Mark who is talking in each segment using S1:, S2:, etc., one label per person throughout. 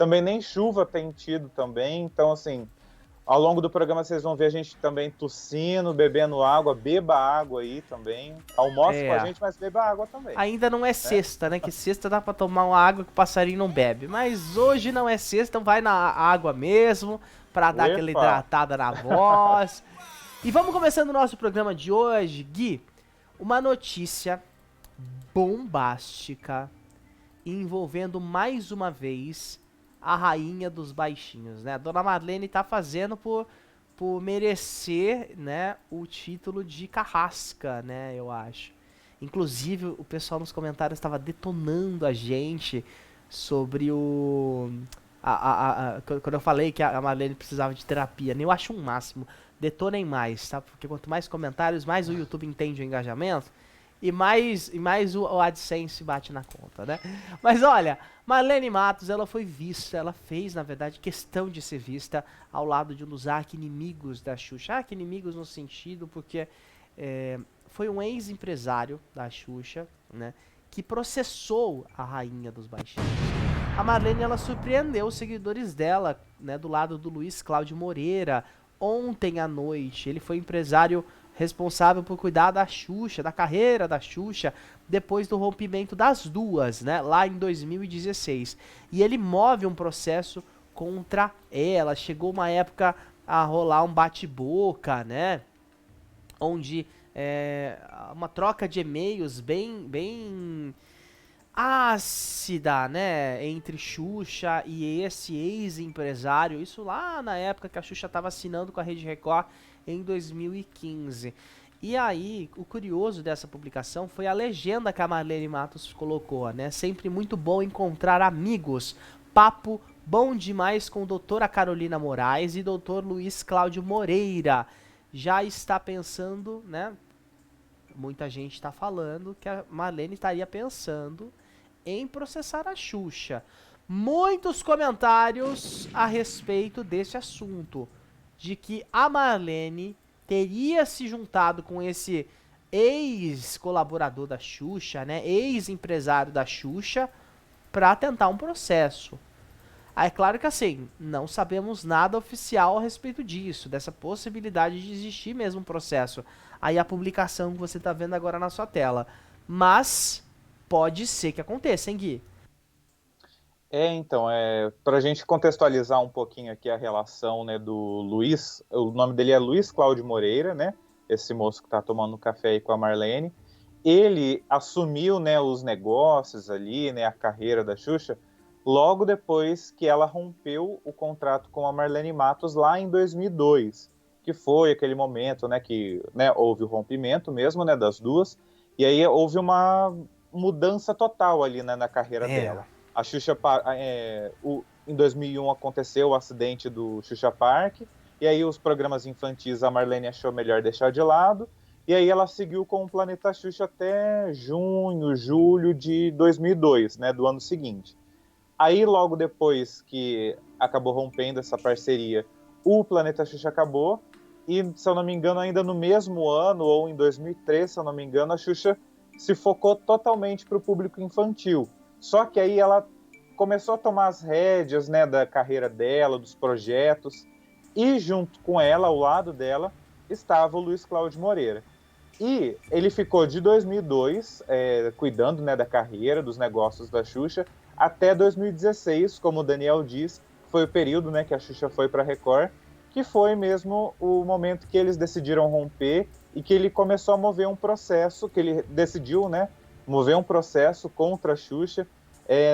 S1: também nem chuva tem tido também, então assim, ao longo do programa vocês vão ver a gente também tossindo, bebendo água, beba água aí também, almoce com a
S2: É.
S1: gente, mas beba água também,
S2: Ainda não é
S1: né?
S2: sexta, né? Que sexta dá pra tomar uma água que o passarinho não bebe. Mas hoje não é sexta, então vai na água mesmo, pra dar aquela
S1: Uepa!
S2: hidratada na voz. E vamos começando o nosso programa de hoje, Gui. Uma notícia bombástica envolvendo mais uma vez a rainha dos baixinhos, né? A Dona Marlene tá fazendo por merecer, né, o título de carrasca, né, eu acho. Inclusive, o pessoal nos comentários estava detonando a gente sobre o... quando eu falei que a Marlene precisava de terapia, né? Eu acho um máximo. Detonem mais, tá? Porque quanto mais comentários, mais o YouTube entende o engajamento e mais o AdSense bate na conta, né? Mas olha, Marlene Matos, ela foi vista, ela fez, na verdade, questão de ser vista ao lado de um dos arqui-inimigos da Xuxa. Arqui-inimigos no sentido porque foi um ex-empresário da Xuxa, né, que processou a rainha dos baixinhos. A Marlene, ela surpreendeu os seguidores dela, né, do lado do Luiz Cláudio Moreira, ontem à noite. Ele foi empresário responsável por cuidar da Xuxa, da carreira da Xuxa, depois do rompimento das duas, né, lá em 2016. E ele move um processo contra ela. Chegou uma época a rolar um bate-boca, né, onde uma troca de e-mails bem ácida, né, entre Xuxa e esse ex-empresário, isso lá na época que a Xuxa estava assinando com a Rede Record em 2015. E aí, o curioso dessa publicação foi a legenda que a Marlene Matos colocou, né, sempre muito bom encontrar amigos, papo bom demais com doutora Carolina Moraes e doutor Luiz Cláudio Moreira. Já está pensando, né, muita gente está falando que a Marlene estaria pensando em processar a Xuxa. Muitos comentários a respeito desse assunto, de que a Marlene teria se juntado com esse ex-colaborador da Xuxa, né, ex-empresário da Xuxa, para tentar um processo. Aí, é claro que assim, não sabemos nada oficial a respeito disso, dessa possibilidade de existir mesmo um processo. Aí a publicação que você está vendo agora na sua tela. Mas pode ser que aconteça, hein, Gui?
S1: Então, para a gente contextualizar um pouquinho aqui a relação, né, do Luiz, o nome dele é Luiz Cláudio Moreira, né, esse moço que está tomando café aí com a Marlene, ele assumiu, né, os negócios ali, né, a carreira da Xuxa, logo depois que ela rompeu o contrato com a Marlene Matos lá em 2002, que foi aquele momento, né, que, né, houve o rompimento mesmo, né, das duas, e aí houve uma mudança total ali, né, na carreira
S2: É.
S1: dela. A Xuxa, em 2001 aconteceu o acidente do Xuxa Park, e aí os programas infantis a Marlene achou melhor deixar de lado, e aí ela seguiu com o Planeta Xuxa até junho, julho de 2002, né, do ano seguinte. Aí logo depois que acabou rompendo essa parceria, o Planeta Xuxa acabou, e se eu não me engano ainda no mesmo ano, ou em 2003, se eu não me engano, a Xuxa se focou totalmente para o público infantil. Só que aí ela começou a tomar as rédeas, né, da carreira dela, dos projetos, e junto com ela, ao lado dela, estava o Luiz Cláudio Moreira. E ele ficou de 2002 cuidando, né, da carreira, dos negócios da Xuxa, até 2016, como o Daniel diz, foi o período, né, que a Xuxa foi para a Record, que foi mesmo o momento que eles decidiram romper e que ele começou a mover um processo, que ele decidiu, né, mover um processo contra a Xuxa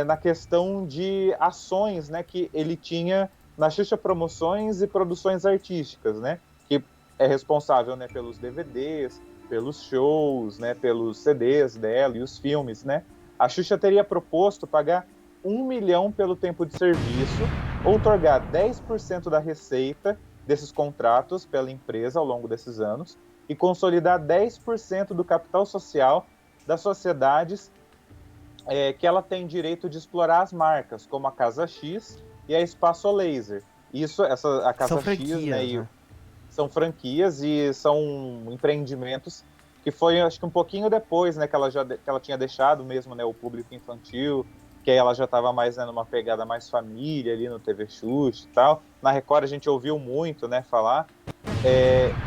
S1: na questão de ações, né, que ele tinha na Xuxa Promoções e Produções Artísticas, né, que é responsável, né, pelos DVDs, pelos shows, né, pelos CDs dela e os filmes, né. A Xuxa teria proposto pagar 1 milhão pelo tempo de serviço, outorgar 10% da receita desses contratos pela empresa ao longo desses anos e consolidar 10% do capital social das sociedades que ela tem direito de explorar as marcas, como a Casa X e a Espaço Laser. A
S2: São
S1: Casa X, né,
S2: franquias, né?
S1: são franquias e são empreendimentos que foi, acho que um pouquinho depois, né, que ela tinha deixado mesmo, né, o público infantil, que aí ela já estava mais, né, numa pegada mais família ali no TV Xuxa e tal. Na Record a gente ouviu muito, né, falar.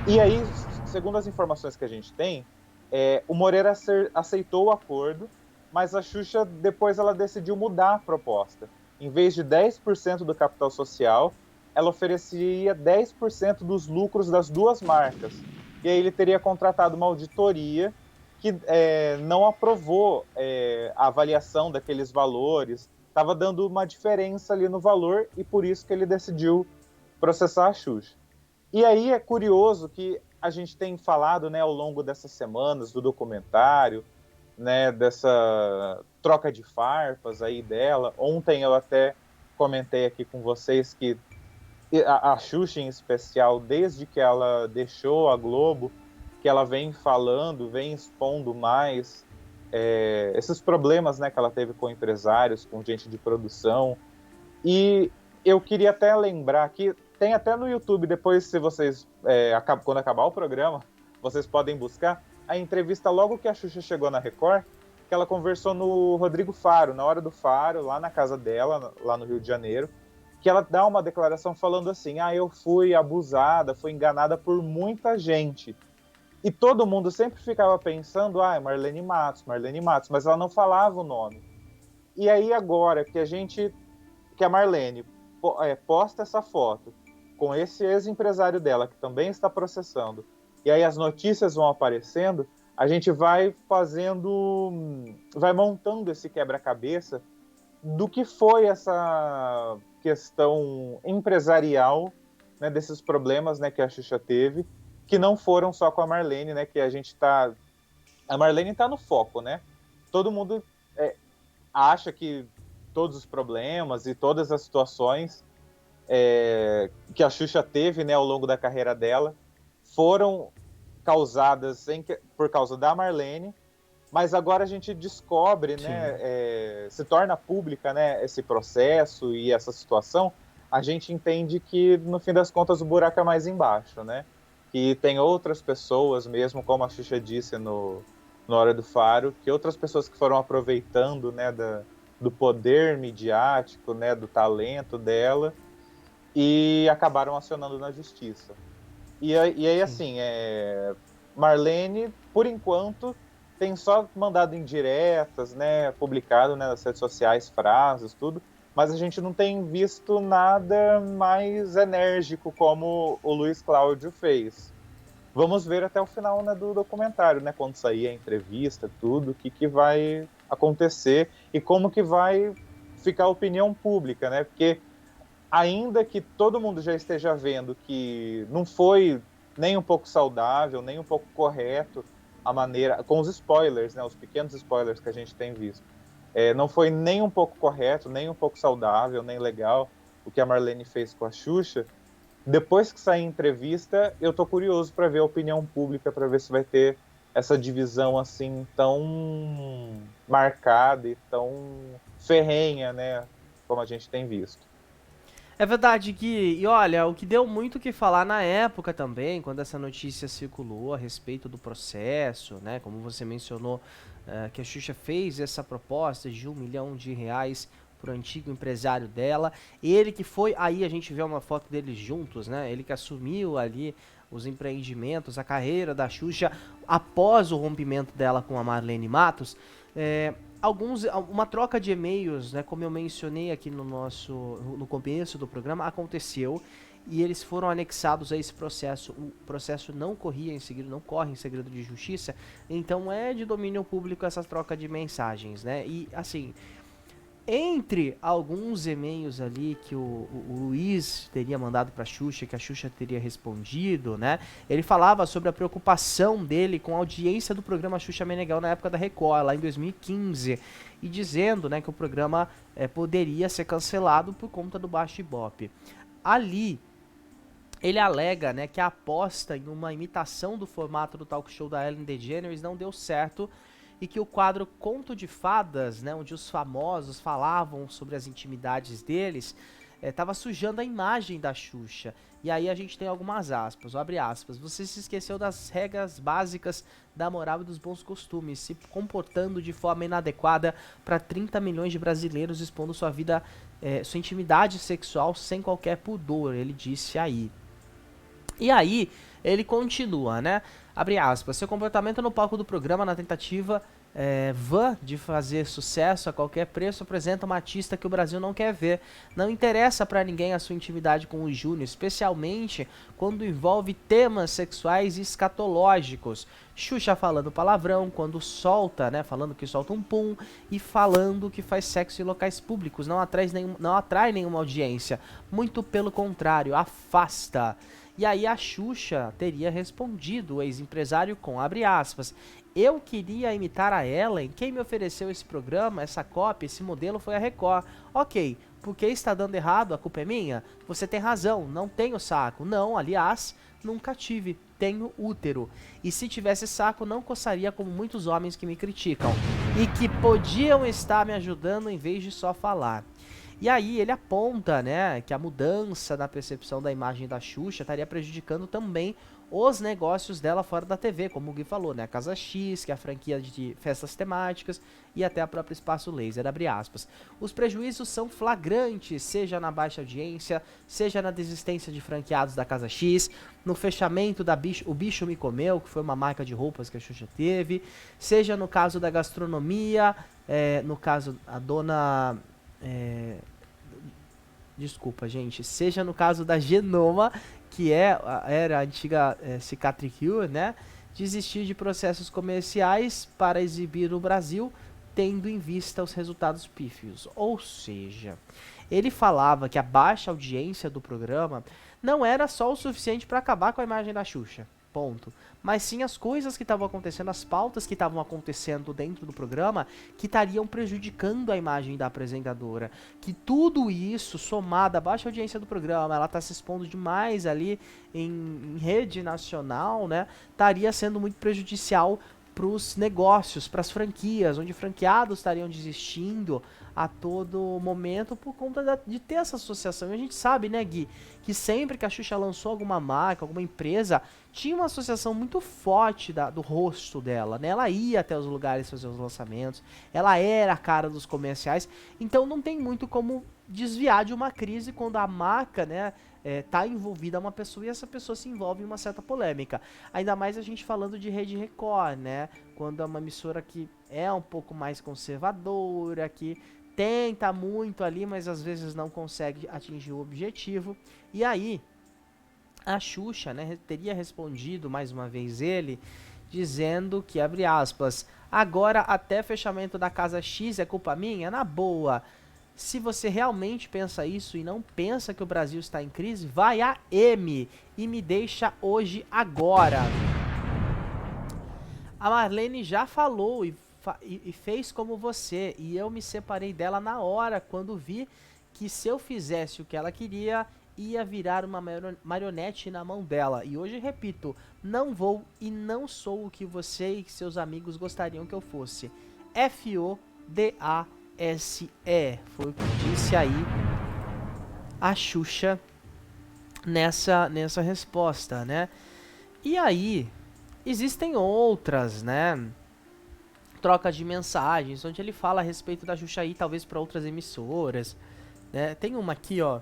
S1: E aí, segundo as informações que a gente tem, o Moreira aceitou o acordo, mas a Xuxa depois ela decidiu mudar a proposta. Em vez de 10% do capital social, ela oferecia 10% dos lucros das duas marcas. E aí ele teria contratado uma auditoria que não aprovou a avaliação daqueles valores, estava dando uma diferença ali no valor e por isso que ele decidiu processar a Xuxa. E aí é curioso que a gente tem falado, né, ao longo dessas semanas do documentário, né, dessa troca de farpas aí dela. Ontem eu até comentei aqui com vocês que a Xuxa em especial, desde que ela deixou a Globo, que ela vem falando, vem expondo mais esses problemas, né, que ela teve com empresários, com gente de produção. E eu queria até lembrar que tem até no YouTube, depois, se vocês, quando acabar o programa, vocês podem buscar a entrevista logo que a Xuxa chegou na Record, que ela conversou no Rodrigo Faro, na hora do Faro, lá na casa dela, lá no Rio de Janeiro, que ela dá uma declaração falando assim, eu fui abusada, fui enganada por muita gente. E todo mundo sempre ficava pensando, Marlene Matos, mas ela não falava o nome. E aí agora que a Marlene posta essa foto com esse ex-empresário dela, que também está processando, e aí as notícias vão aparecendo, a gente vai montando esse quebra-cabeça do que foi essa questão empresarial, né, desses problemas, né, que a Xuxa teve, que não foram só com a Marlene, né, que a Marlene está no foco, né? Todo mundo acha que todos os problemas e todas as situações que a Xuxa teve, né, ao longo da carreira dela foram causadas por causa da Marlene, mas agora a gente descobre, né, se torna pública, né, esse processo e essa situação, a gente entende que, no fim das contas, o buraco é mais embaixo, né? Que tem outras pessoas mesmo, como a Xuxa disse no Hora do Faro, que outras pessoas que foram aproveitando, né, do poder midiático, né, do talento dela, e acabaram acionando na justiça. E aí assim, Marlene, por enquanto, tem só mandado indiretas, né, publicado, né, nas redes sociais frases, tudo, mas a gente não tem visto nada mais enérgico como o Luiz Cláudio fez. Vamos ver até o final, né, do documentário, né, quando sair a entrevista, tudo, o que vai acontecer e como que vai ficar a opinião pública, né? Porque ainda que todo mundo já esteja vendo que não foi nem um pouco saudável, nem um pouco correto a maneira, com os spoilers, né, os pequenos spoilers que a gente tem visto, não foi nem um pouco correto, nem um pouco saudável, nem legal o que a Marlene fez com a Xuxa. Depois que sair a entrevista, eu tô curioso para ver a opinião pública, para ver se vai ter essa divisão assim tão marcada e tão ferrenha, né, como a gente tem visto.
S2: É verdade, Gui. E olha, o que deu muito o que falar na época também, quando essa notícia circulou a respeito do processo, né? Como você mencionou, que a Xuxa fez essa proposta de R$1 milhão pro antigo empresário dela. Ele que foi, aí a gente vê uma foto deles juntos, né? Ele que assumiu ali os empreendimentos, a carreira da Xuxa após o rompimento dela com a Marlene Matos. Uma troca de e-mails, né, como eu mencionei aqui no começo do programa, aconteceu e eles foram anexados a esse processo. O processo não corre em segredo de justiça, então é de domínio público essa troca de mensagens, né? E assim, entre alguns e-mails ali que o Luiz teria mandado para a Xuxa, que a Xuxa teria respondido, né? Ele falava sobre a preocupação dele com a audiência do programa Xuxa Meneghel na época da Record, lá em 2015, e dizendo, né, que o programa poderia ser cancelado por conta do baixo Ibope. Ali, ele alega, né, que a aposta em uma imitação do formato do talk show da Ellen DeGeneres não deu certo e que o quadro Conto de Fadas, né, onde os famosos falavam sobre as intimidades deles, tava sujando a imagem da Xuxa. E aí a gente tem algumas aspas, abre aspas. Você se esqueceu das regras básicas da moral e dos bons costumes, se comportando de forma inadequada para 30 milhões de brasileiros, expondo sua vida, sua intimidade sexual sem qualquer pudor, ele disse aí. E aí, ele continua, né? Abre aspas. Seu comportamento no palco do programa na tentativa vã de fazer sucesso a qualquer preço apresenta uma artista que o Brasil não quer ver. Não interessa pra ninguém a sua intimidade com o Júnior, especialmente quando envolve temas sexuais e escatológicos. Xuxa falando palavrão quando solta, né? Falando que solta um pum e falando que faz sexo em locais públicos. Não atrai nenhuma audiência. Muito pelo contrário, afasta. E aí a Xuxa teria respondido, o ex-empresário, com abre aspas. Eu queria imitar a Ellen, quem me ofereceu esse programa, essa cópia, esse modelo foi a Record. Ok, porque está dando errado, a culpa é minha? Você tem razão, não tenho saco. Não, aliás, nunca tive, tenho útero. E se tivesse saco, não coçaria como muitos homens que me criticam. E que podiam estar me ajudando em vez de só falar. E aí ele aponta, né, que a mudança na percepção da imagem da Xuxa estaria prejudicando também os negócios dela fora da TV, como o Gui falou, né, a Casa X, que é a franquia de festas temáticas, e até a própria Espaço Laser, abre aspas. Os prejuízos são flagrantes, seja na baixa audiência, seja na desistência de franqueados da Casa X, no fechamento da O Bicho Me Comeu, que foi uma marca de roupas que a Xuxa teve, seja no caso da gastronomia, no caso a dona... desculpa, gente, seja no caso da Genoma, que era a antiga Cicatricure, né, desistir de processos comerciais para exibir no Brasil, tendo em vista os resultados pífios. Ou seja, ele falava que a baixa audiência do programa não era só o suficiente para acabar com a imagem da Xuxa. Ponto. Mas sim as coisas que estavam acontecendo, as pautas que estavam acontecendo dentro do programa que estariam prejudicando a imagem da apresentadora. Que tudo isso, somado à baixa audiência do programa, ela está se expondo demais ali em rede nacional, né? Estaria sendo muito prejudicial para os negócios, para as franquias, onde franqueados estariam desistindo a todo momento por conta de ter essa associação. E a gente sabe, né, Gui, que sempre que a Xuxa lançou alguma marca, alguma empresa, tinha uma associação muito forte do rosto dela, né? Ela ia até os lugares fazer os lançamentos, ela era a cara dos comerciais, então não tem muito como desviar de uma crise quando a marca, né, tá envolvida uma pessoa e essa pessoa se envolve em uma certa polêmica. Ainda mais a gente falando de Rede Record, né? Quando é uma emissora que é um pouco mais conservadora, que tenta muito ali, mas às vezes não consegue atingir o objetivo. E aí, a Xuxa, né, teria respondido mais uma vez ele, dizendo que, abre aspas, agora até fechamento da Casa X é culpa minha? Na boa. Se você realmente pensa isso e não pensa que o Brasil está em crise, vai a M e me deixa hoje agora. A Marlene já falou e fez como você, e eu me separei dela na hora, quando vi que se eu fizesse o que ela queria, ia virar uma marionete na mão dela. E hoje repito, não vou e não sou o que você e seus amigos gostariam que eu fosse. FODASE, foi o que disse aí a Xuxa nessa resposta, né? E aí, existem outras, né, troca de mensagens, onde ele fala a respeito da Xuxa aí, talvez para outras emissoras, né? Tem uma aqui, ó.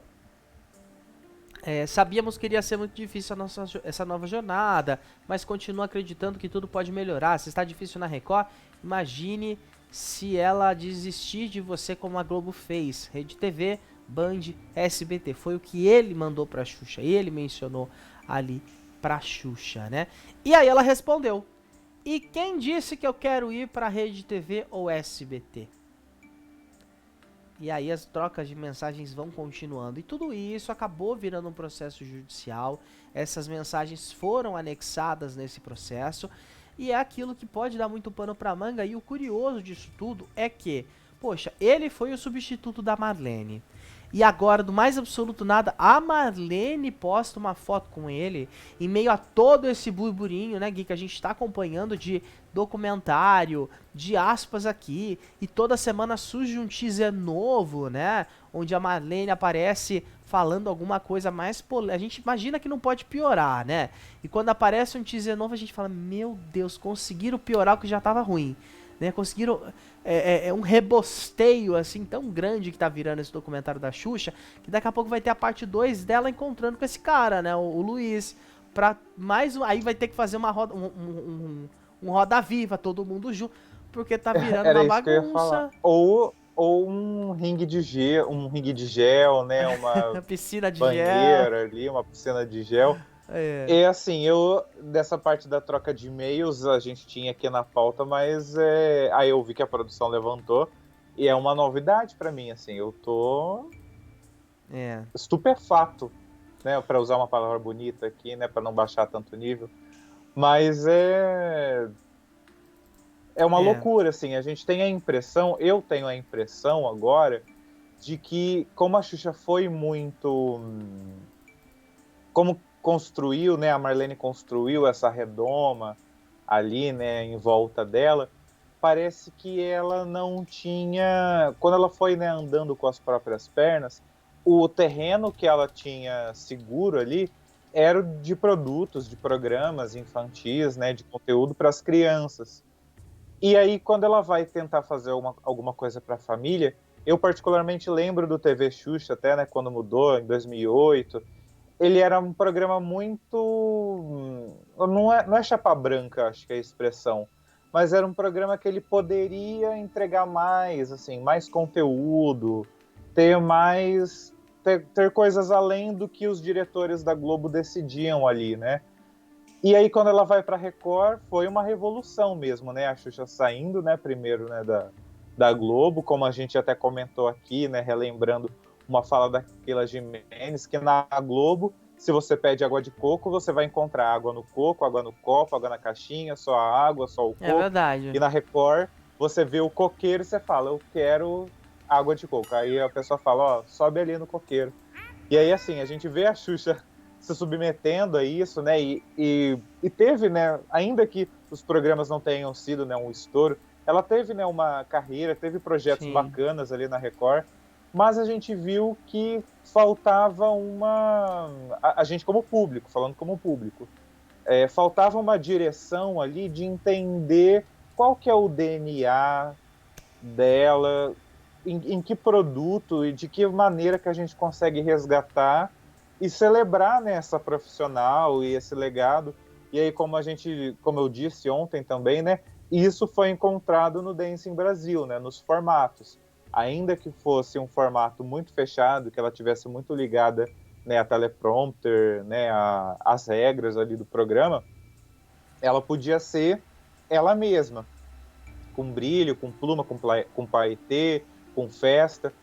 S2: Sabíamos que iria ser muito difícil essa nova jornada, mas continuo acreditando que tudo pode melhorar. Se está difícil na Record, imagine se ela desistir de você como a Globo fez. Rede TV, Band, SBT. Foi o que ele mandou pra Xuxa. Ele mencionou ali pra Xuxa, né? E aí ela respondeu. E quem disse que eu quero ir pra Rede TV ou SBT? E aí as trocas de mensagens vão continuando. E tudo isso acabou virando um processo judicial. Essas mensagens foram anexadas nesse processo. E é aquilo que pode dar muito pano pra manga. E o curioso disso tudo é que, poxa, ele foi o substituto da Marlene. E agora, do mais absoluto nada, a Marlene posta uma foto com ele, em meio a todo esse burburinho, né, Gui, que a gente tá acompanhando de documentário, de aspas aqui, e toda semana surge um teaser novo, né, onde a Marlene aparece falando alguma coisa mais polêmica. A gente imagina que não pode piorar, né? E quando aparece um teaser novo, a gente fala, meu Deus, conseguiram piorar o que já tava ruim. Né, conseguiram um rebosteio assim tão grande que tá virando esse documentário da Xuxa, que daqui a pouco vai ter a parte 2 dela encontrando com esse cara, né, o Luiz, pra mais aí vai ter que fazer uma roda, um Roda Viva, todo mundo junto, porque tá virando
S1: Era
S2: uma
S1: isso que eu ia falar.
S2: bagunça.
S1: Ou um ringue de gel, né? Uma
S2: Piscina de gel.
S1: banheira ali, uma piscina de gel.
S2: É,
S1: E assim, dessa parte da troca de e-mails, a gente tinha aqui na pauta, mas aí eu vi que a produção levantou, e é uma novidade pra mim, assim, eu tô
S2: é,
S1: estupefato, né? Pra usar uma palavra bonita aqui, né? Pra não baixar tanto o nível. Mas é uma
S2: é,
S1: loucura, assim. A gente tem a impressão, eu tenho a impressão agora, de que como a Xuxa foi muito. Como construiu, né? A Marlene construiu essa redoma ali, né? Em volta dela. Parece que ela não tinha. Quando ela foi, né, andando com as próprias pernas, o terreno que ela tinha seguro ali era de produtos, de programas infantis, né? De conteúdo para as crianças. E aí, quando ela vai tentar fazer alguma coisa para a família, eu particularmente lembro do TV Xuxa, até, né, quando mudou, em 2008. Ele era um programa muito. Não é chapa branca, acho que é a expressão. Mas era um programa que ele poderia entregar mais, assim, mais conteúdo, ter mais. Ter coisas além do que os diretores da Globo decidiam ali, né? E aí, quando ela vai para Record, foi uma revolução mesmo, né? A Xuxa saindo, né, primeiro, né, da Globo, como a gente até comentou aqui, né, relembrando uma fala da Keila Gimenez, que na Globo, se você pede água de coco, você vai encontrar água no coco, água no copo, água na caixinha, só a água, só o
S2: é
S1: coco.
S2: verdade.
S1: E na Record, você vê o coqueiro e você fala, eu quero água de coco. Aí a pessoa fala, ó, sobe ali no coqueiro. E aí, assim, a gente vê a Xuxa se submetendo a isso, né? E teve, né? Ainda que os programas não tenham sido, né, um estouro, ela teve, né, uma carreira, teve projetos
S2: Sim.
S1: bacanas ali na Record, mas a gente viu que faltava uma. A gente, como público, falando como público, faltava uma direção ali de entender qual que é o DNA dela, em que produto e de que maneira que a gente consegue resgatar e celebrar, né, essa profissional e esse legado. E aí, como eu disse ontem também, né, isso foi encontrado no Dancing Brasil, né, nos formatos. Ainda que fosse um formato muito fechado, que ela tivesse muito ligada, né, a teleprompter, né, as regras ali do programa, ela podia ser ela mesma, com brilho, com pluma, com paetê, com festa.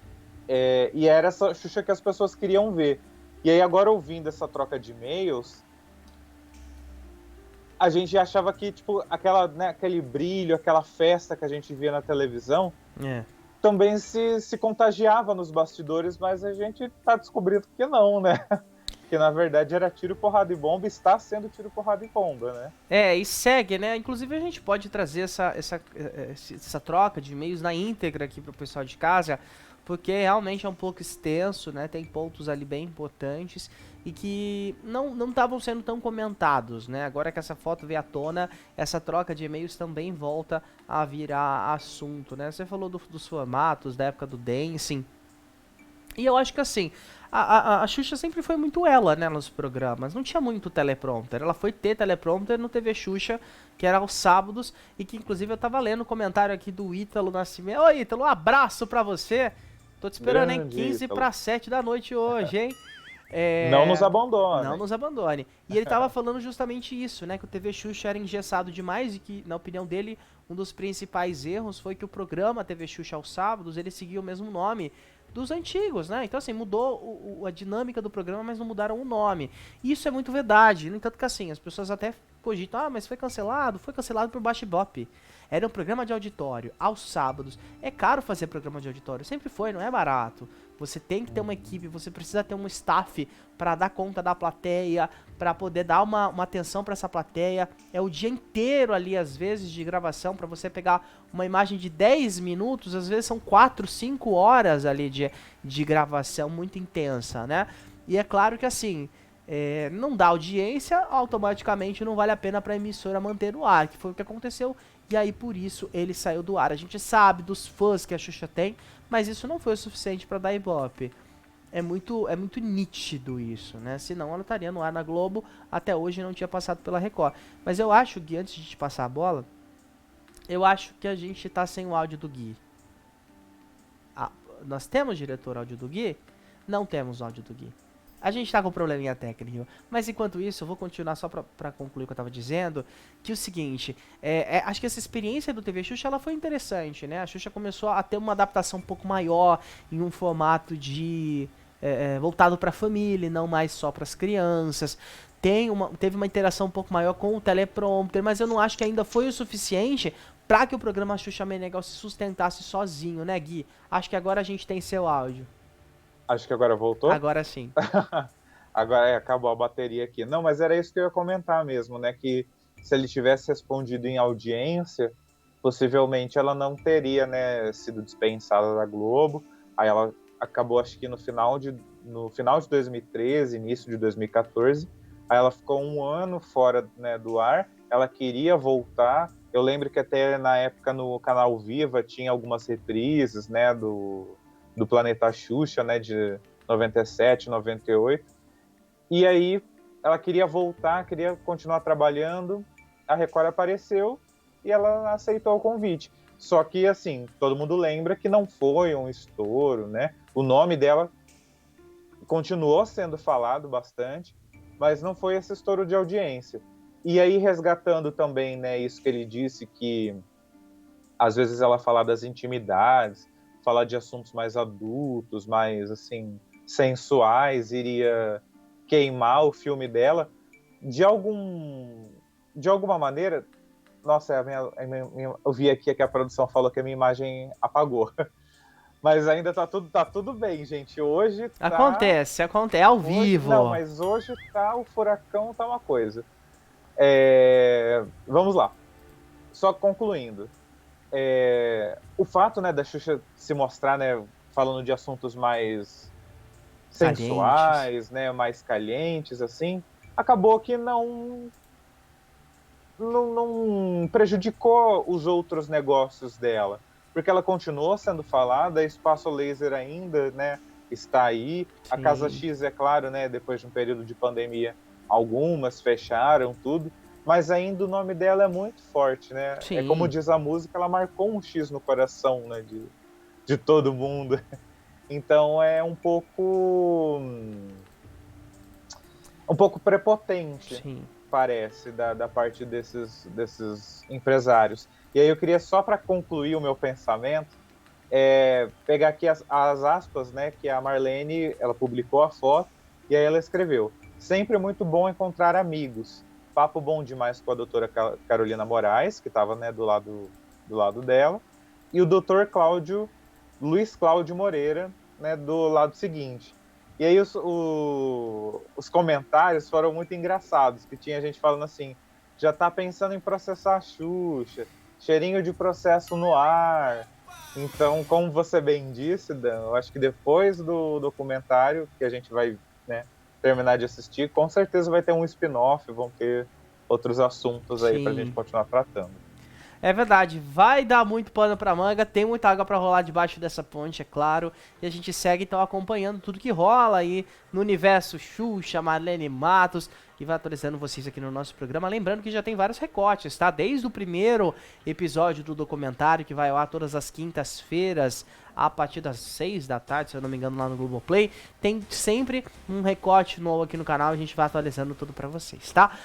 S1: E era essa Xuxa que as pessoas queriam ver. E aí, agora ouvindo essa troca de e-mails, a gente achava que, tipo, né, aquele brilho, aquela festa que a gente via na televisão,
S2: É.
S1: também se contagiava nos bastidores, mas a gente tá descobrindo que não, né? Que na verdade era tiro, porrada e bomba, está sendo tiro, porrada e bomba, né?
S2: E segue, né? Inclusive a gente pode trazer essa troca de e-mails na íntegra aqui pro pessoal de casa, porque realmente é um pouco extenso, né? Tem pontos ali bem importantes e que não estavam sendo tão comentados, né? Agora que essa foto veio à tona, essa troca de e-mails também volta a virar assunto, né? Você falou dos formatos, da época do dancing. E eu acho que assim, a Xuxa sempre foi muito ela, né, nos programas. Não tinha muito teleprompter. Ela foi ter teleprompter no TV Xuxa, que era aos sábados, e que inclusive eu tava lendo o comentário aqui do Ítalo Nascimento. Ô Ítalo, um abraço pra você. Tô te esperando, hein?
S1: Grande
S2: 15
S1: Ítalo.
S2: para 7 da noite hoje, hein?
S1: Não nos
S2: Não
S1: abandonem.
S2: nos abandone. E ele tava falando justamente isso, né? Que o TV Xuxa era engessado demais e que, na opinião dele, um dos principais erros foi que o programa TV Xuxa aos sábados, ele seguia o mesmo nome dos antigos, né? Então, assim, mudou a dinâmica do programa, mas não mudaram o nome. E isso é muito verdade. No entanto que, assim, as pessoas até cogitam, mas foi cancelado? Foi cancelado por Baixo Ibope. Era um programa de auditório, aos sábados. É caro fazer programa de auditório, sempre foi, não é barato. Você tem que ter uma equipe, você precisa ter um staff para dar conta da plateia, para poder dar uma atenção para essa plateia. É o dia inteiro ali, às vezes, de gravação, para você pegar uma imagem de 10 minutos, às vezes são 4, 5 horas ali de gravação muito intensa, né? E é claro que assim, não dá audiência, automaticamente não vale a pena para a emissora manter no ar, que foi o que aconteceu, e aí por isso ele saiu do ar. A gente sabe dos fãs que a Xuxa tem, mas isso não foi o suficiente para dar Ibope. É muito nítido isso, né? Senão ela estaria no ar na Globo, até hoje não tinha passado pela Record. Mas eu acho, Gui, antes de te passar a bola, eu acho que a gente tá sem o áudio do Gui. Nós temos diretor áudio do Gui? Não temos áudio do Gui. A gente tá com um probleminha técnico, mas enquanto isso, eu vou continuar só pra concluir o que eu tava dizendo, que é o seguinte, acho que essa experiência do TV Xuxa, ela foi interessante, né? A Xuxa começou a ter uma adaptação um pouco maior, em um formato voltado pra família, não mais só pras crianças. Teve uma interação um pouco maior com o teleprompter, mas eu não acho que ainda foi o suficiente pra que o programa Xuxa Meneghel se sustentasse sozinho, né, Gui? Acho que agora a gente tem seu áudio.
S1: Acho que agora voltou?
S2: Agora sim.
S1: Agora acabou a bateria aqui. Não, mas era isso que eu ia comentar mesmo, né? Que se ele tivesse respondido em audiência, possivelmente ela não teria, né, sido dispensada da Globo. Aí ela acabou, acho que no final de 2013, início de 2014. Aí ela ficou um ano fora, né, do ar. Ela queria voltar. Eu lembro que até na época no canal Viva tinha algumas reprises, né, do Planeta Xuxa, né, de 97, 98. E aí ela queria voltar, queria continuar trabalhando. A Record apareceu e ela aceitou o convite. Só que, assim, todo mundo lembra que não foi um estouro, né? O nome dela continuou sendo falado bastante, mas não foi esse estouro de audiência. E aí, resgatando também, né, isso que ele disse, que às vezes ela fala das intimidades, falar de assuntos mais adultos, mais, assim, sensuais, iria queimar o filme dela. De alguma maneira... Nossa, eu vi aqui que a produção falou que a minha imagem apagou. Mas ainda tá tudo bem, gente. Hoje tá...
S2: Acontece, é ao vivo.
S1: Não, mas hoje o furacão tá uma coisa. Vamos lá. Só concluindo. O fato, né, da Xuxa se mostrar, né, falando de assuntos mais sensuais, né, mais calientes, assim, acabou que não prejudicou os outros negócios dela, porque ela continuou sendo falada, a Espaço Laser ainda, né, está aí. Sim. A Casa X, é claro, né, depois de um período de pandemia, algumas fecharam tudo, mas ainda o nome dela é muito forte, né? Sim. É como diz a música, ela marcou um X no coração, né, de todo mundo. Então é um pouco prepotente. Sim. Parece, da parte desses empresários. E aí eu queria, só para concluir o meu pensamento, pegar aqui as aspas, né, que a Marlene, ela publicou a foto, e aí ela escreveu: sempre muito bom encontrar amigos, papo bom demais com a doutora Carolina Moraes, que estava, né, do lado dela, e o doutor Luiz Cláudio Moreira, né, do lado seguinte. E aí os comentários foram muito engraçados, que tinha gente falando assim: já tá pensando em processar a Xuxa, cheirinho de processo no ar. Então, como você bem disse, Dan, eu acho que depois do documentário, que a gente vai, né, terminar de assistir, com certeza vai ter um spin-off, vão ter outros assuntos aí. Sim. Pra gente continuar tratando.
S2: É verdade, vai dar muito pano pra manga, tem muita água pra rolar debaixo dessa ponte, é claro, e a gente segue então acompanhando tudo que rola aí no universo Xuxa, Marlene Matos, e vai atualizando vocês aqui no nosso programa, lembrando que já tem vários recortes, tá? Desde o primeiro episódio do documentário, que vai ao ar todas as quintas-feiras, a partir das 6 da tarde, se eu não me engano, lá no Globoplay, tem sempre um recorte novo aqui no canal, a gente vai atualizando tudo pra vocês, tá?